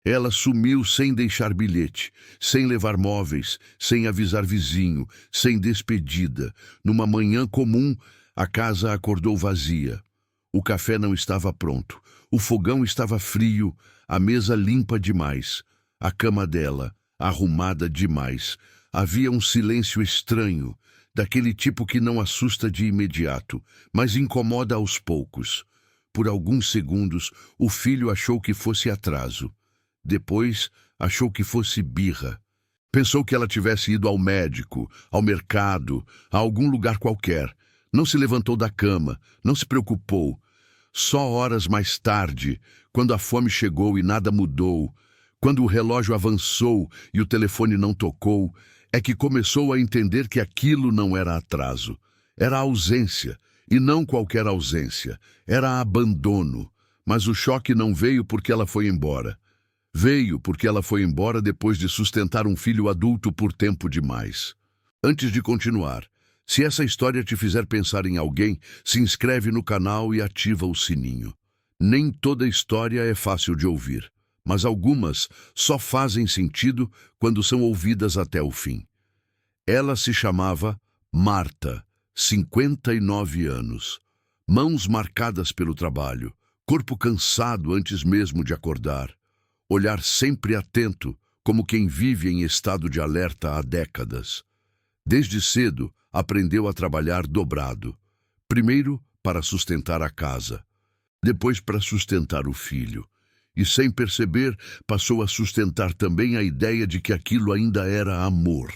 Ela sumiu sem deixar bilhete, sem levar móveis, sem avisar vizinho, sem despedida. Numa manhã comum, a casa acordou vazia. O café não estava pronto, o fogão estava frio, a mesa limpa demais, a cama dela arrumada demais. Havia um silêncio estranho, daquele tipo que não assusta de imediato, mas incomoda aos poucos. Por alguns segundos, o filho achou que fosse atraso. Depois, achou que fosse birra. Pensou que ela tivesse ido ao médico, ao mercado, a algum lugar qualquer. Não se levantou da cama, não se preocupou. Só horas mais tarde, quando a fome chegou e nada mudou, quando o relógio avançou e o telefone não tocou, é que começou a entender que aquilo não era atraso. Era ausência, e não qualquer ausência. Era abandono. Mas o choque não veio porque ela foi embora. Veio porque ela foi embora depois de sustentar um filho adulto por tempo demais. Antes de continuar, se essa história te fizer pensar em alguém, se inscreve no canal e ativa o sininho. Nem toda história é fácil de ouvir, mas algumas só fazem sentido quando são ouvidas até o fim. Ela se chamava Marta, 59 anos. Mãos marcadas pelo trabalho, corpo cansado antes mesmo de acordar. Olhar sempre atento, como quem vive em estado de alerta há décadas. Desde cedo, aprendeu a trabalhar dobrado. Primeiro, para sustentar a casa. Depois, para sustentar o filho. E, sem perceber, passou a sustentar também a ideia de que aquilo ainda era amor.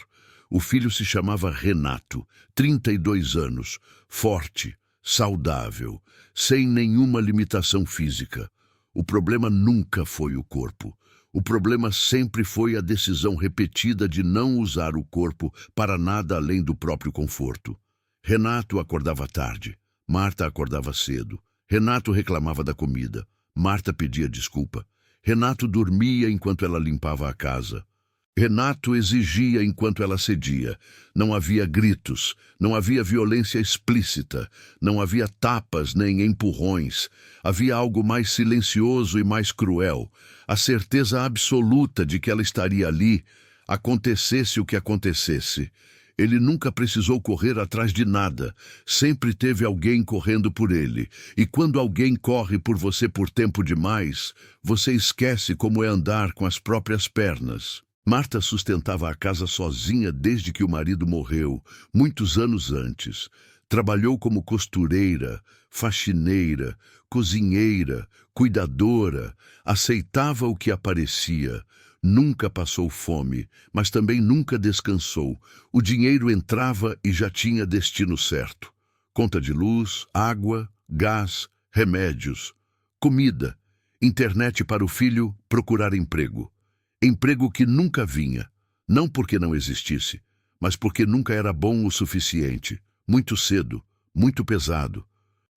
O filho se chamava Renato, 32 anos, forte, saudável, sem nenhuma limitação física. O problema nunca foi o corpo. O problema sempre foi a decisão repetida de não usar o corpo para nada além do próprio conforto. Renato acordava tarde, Marta acordava cedo. Renato reclamava da comida, Marta pedia desculpa. Renato dormia enquanto ela limpava a casa. Renato exigia enquanto ela cedia. Não havia gritos, não havia violência explícita, não havia tapas nem empurrões. Havia algo mais silencioso e mais cruel, a certeza absoluta de que ela estaria ali, acontecesse o que acontecesse. Ele nunca precisou correr atrás de nada, sempre teve alguém correndo por ele. E quando alguém corre por você por tempo demais, você esquece como é andar com as próprias pernas. Marta sustentava a casa sozinha desde que o marido morreu, muitos anos antes. Trabalhou como costureira, faxineira, cozinheira, cuidadora, aceitava o que aparecia. Nunca passou fome, mas também nunca descansou. O dinheiro entrava e já tinha destino certo. Conta de luz, água, gás, remédios, comida, internet para o filho procurar emprego. Emprego que nunca vinha, não porque não existisse, mas porque nunca era bom o suficiente. Muito cedo, muito pesado.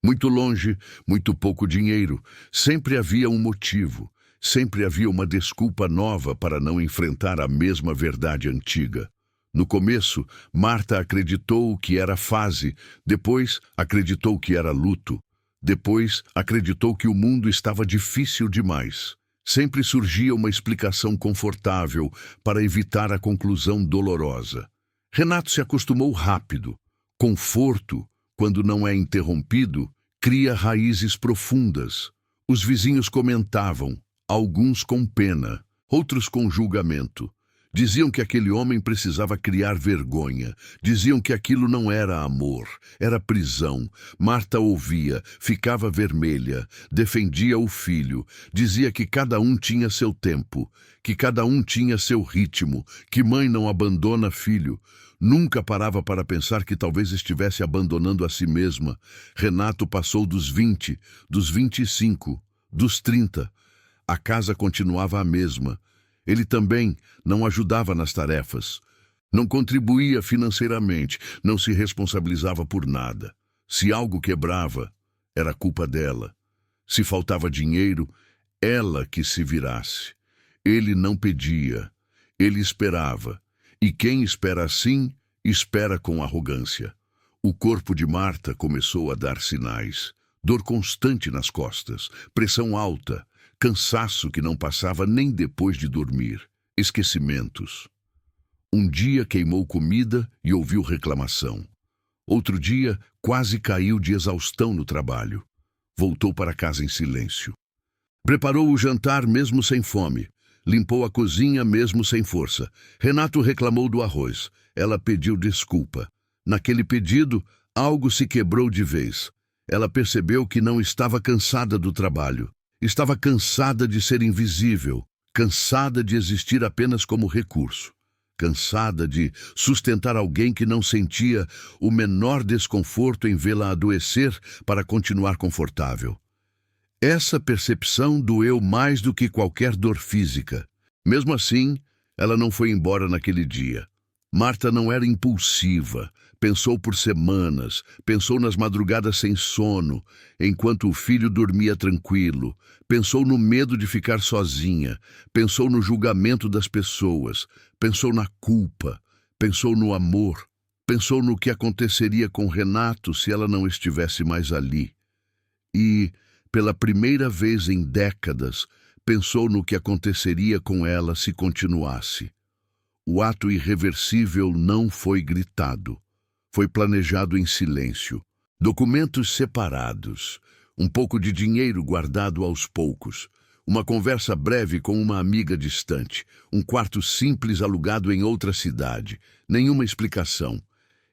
Muito longe, muito pouco dinheiro. Sempre havia um motivo. Sempre havia uma desculpa nova para não enfrentar a mesma verdade antiga. No começo, Marta acreditou que era fase, depois acreditou que era luto, depois acreditou que o mundo estava difícil demais. Sempre surgia uma explicação confortável para evitar a conclusão dolorosa. Renato se acostumou rápido. Conforto, quando não é interrompido, cria raízes profundas. Os vizinhos comentavam, alguns com pena, outros com julgamento. Diziam que aquele homem precisava criar vergonha. Diziam que aquilo não era amor, era prisão. Marta ouvia, ficava vermelha, defendia o filho. Dizia que cada um tinha seu tempo, que cada um tinha seu ritmo, que mãe não abandona filho. Nunca parava para pensar que talvez estivesse abandonando a si mesma. Renato passou dos 20, dos 25, dos 30. A casa continuava a mesma. Ele também não ajudava nas tarefas. Não contribuía financeiramente, não se responsabilizava por nada. Se algo quebrava, era culpa dela. Se faltava dinheiro, ela que se virasse. Ele não pedia, ele esperava. E quem espera assim, espera com arrogância. O corpo de Marta começou a dar sinais. Dor constante nas costas, pressão alta, cansaço que não passava nem depois de dormir, esquecimentos. Um dia queimou comida e ouviu reclamação. Outro dia quase caiu de exaustão no trabalho. Voltou para casa em silêncio. Preparou o jantar mesmo sem fome. Limpou a cozinha mesmo sem força. Renato reclamou do arroz. Ela pediu desculpa. Naquele pedido, algo se quebrou de vez. Ela percebeu que não estava cansada do trabalho. Estava cansada de ser invisível. Cansada de existir apenas como recurso. Cansada de sustentar alguém que não sentia o menor desconforto em vê-la adoecer para continuar confortável. Essa percepção doeu mais do que qualquer dor física. Mesmo assim, ela não foi embora naquele dia. Marta não era impulsiva. Pensou por semanas, pensou nas madrugadas sem sono, enquanto o filho dormia tranquilo. Pensou no medo de ficar sozinha, pensou no julgamento das pessoas, pensou na culpa, pensou no amor, pensou no que aconteceria com Renato se ela não estivesse mais ali. E, pela primeira vez em décadas, pensou no que aconteceria com ela se continuasse. O ato irreversível não foi gritado. Foi planejado em silêncio. Documentos separados, um pouco de dinheiro guardado aos poucos, uma conversa breve com uma amiga distante, um quarto simples alugado em outra cidade, nenhuma explicação.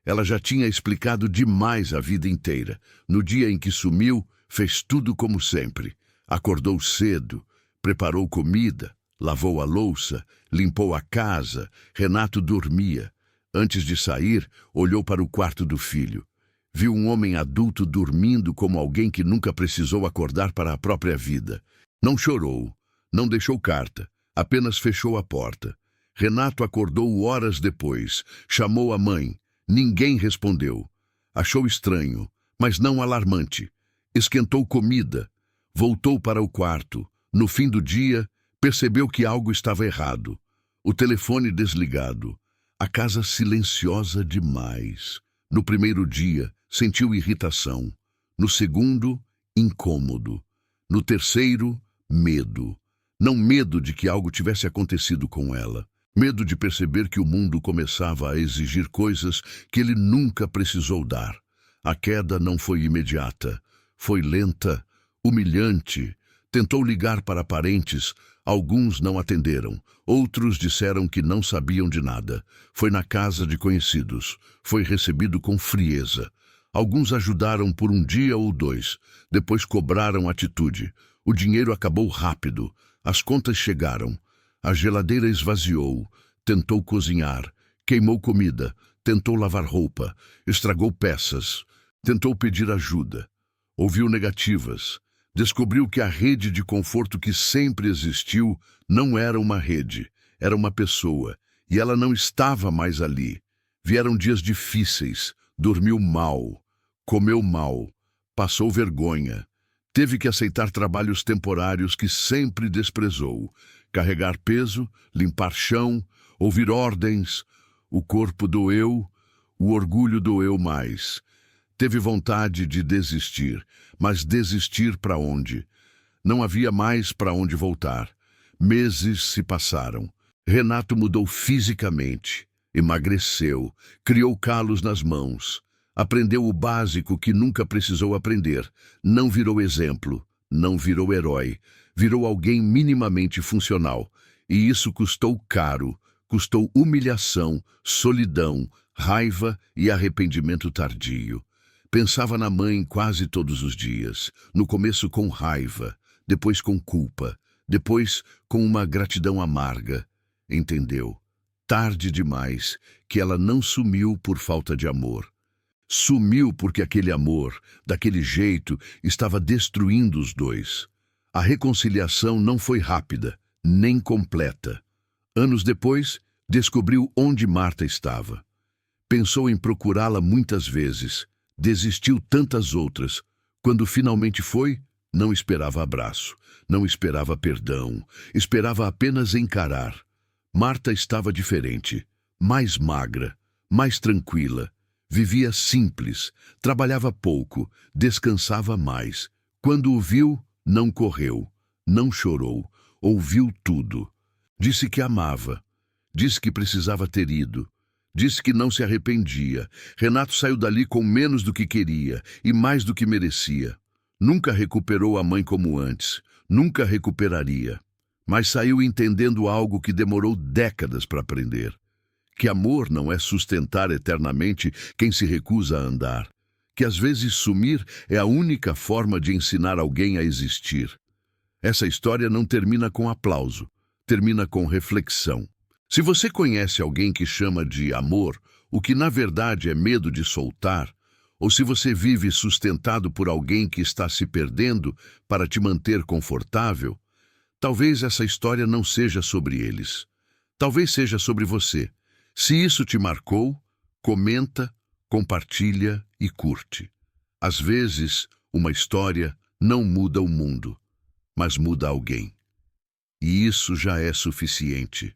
Ela já tinha explicado demais a vida inteira. No dia em que sumiu, fez tudo como sempre. Acordou cedo, preparou comida, lavou a louça, limpou a casa. Renato dormia. Antes de sair, olhou para o quarto do filho. Viu um homem adulto dormindo como alguém que nunca precisou acordar para a própria vida. Não chorou, não deixou carta, apenas fechou a porta. Renato acordou horas depois, chamou a mãe. Ninguém respondeu. Achou estranho, mas não alarmante. Esquentou comida, voltou para o quarto. No fim do dia, percebeu que algo estava errado. O telefone desligado. A casa silenciosa demais. No primeiro dia, sentiu irritação. No segundo, incômodo. No terceiro, medo. Não medo de que algo tivesse acontecido com ela. Medo de perceber que o mundo começava a exigir coisas que ele nunca precisou dar. A queda não foi imediata. Foi lenta, humilhante. Tentou ligar para parentes. Alguns não atenderam. Outros disseram que não sabiam de nada. Foi na casa de conhecidos. Foi recebido com frieza. Alguns ajudaram por um dia ou dois. Depois cobraram atitude. O dinheiro acabou rápido. As contas chegaram. A geladeira esvaziou. Tentou cozinhar. Queimou comida. Tentou lavar roupa. Estragou peças. Tentou pedir ajuda. Ouviu negativas. Descobriu que a rede de conforto que sempre existiu não era uma rede, era uma pessoa, e ela não estava mais ali. Vieram dias difíceis, dormiu mal, comeu mal, passou vergonha, teve que aceitar trabalhos temporários que sempre desprezou, carregar peso, limpar chão, ouvir ordens. O corpo doeu, o orgulho doeu mais. Teve vontade de desistir, mas desistir para onde? Não havia mais para onde voltar. Meses se passaram. Renato mudou fisicamente, emagreceu, criou calos nas mãos, aprendeu o básico que nunca precisou aprender, não virou exemplo, não virou herói, virou alguém minimamente funcional. E isso custou caro, custou humilhação, solidão, raiva e arrependimento tardio. Pensava na mãe quase todos os dias, no começo com raiva, depois com culpa, depois com uma gratidão amarga. Entendeu, tarde demais, que ela não sumiu por falta de amor. Sumiu porque aquele amor, daquele jeito, estava destruindo os dois. A reconciliação não foi rápida, nem completa. Anos depois, descobriu onde Marta estava. Pensou em procurá-la muitas vezes. Desistiu tantas outras. Quando finalmente foi, não esperava abraço, não esperava perdão, esperava apenas encarar. Marta estava diferente, mais magra, mais tranquila. Vivia simples, trabalhava pouco, descansava mais. Quando o viu, não correu, não chorou, ouviu tudo. Disse que amava, disse que precisava ter ido, disse que não se arrependia. Renato saiu dali com menos do que queria e mais do que merecia. Nunca recuperou a mãe como antes, nunca recuperaria. Mas saiu entendendo algo que demorou décadas para aprender. Que amor não é sustentar eternamente quem se recusa a andar. Que às vezes sumir é a única forma de ensinar alguém a existir. Essa história não termina com aplauso, termina com reflexão. Se você conhece alguém que chama de amor, o que na verdade é medo de soltar, ou se você vive sustentado por alguém que está se perdendo para te manter confortável, talvez essa história não seja sobre eles. Talvez seja sobre você. Se isso te marcou, comenta, compartilha e curte. Às vezes, uma história não muda o mundo, mas muda alguém. E isso já é suficiente.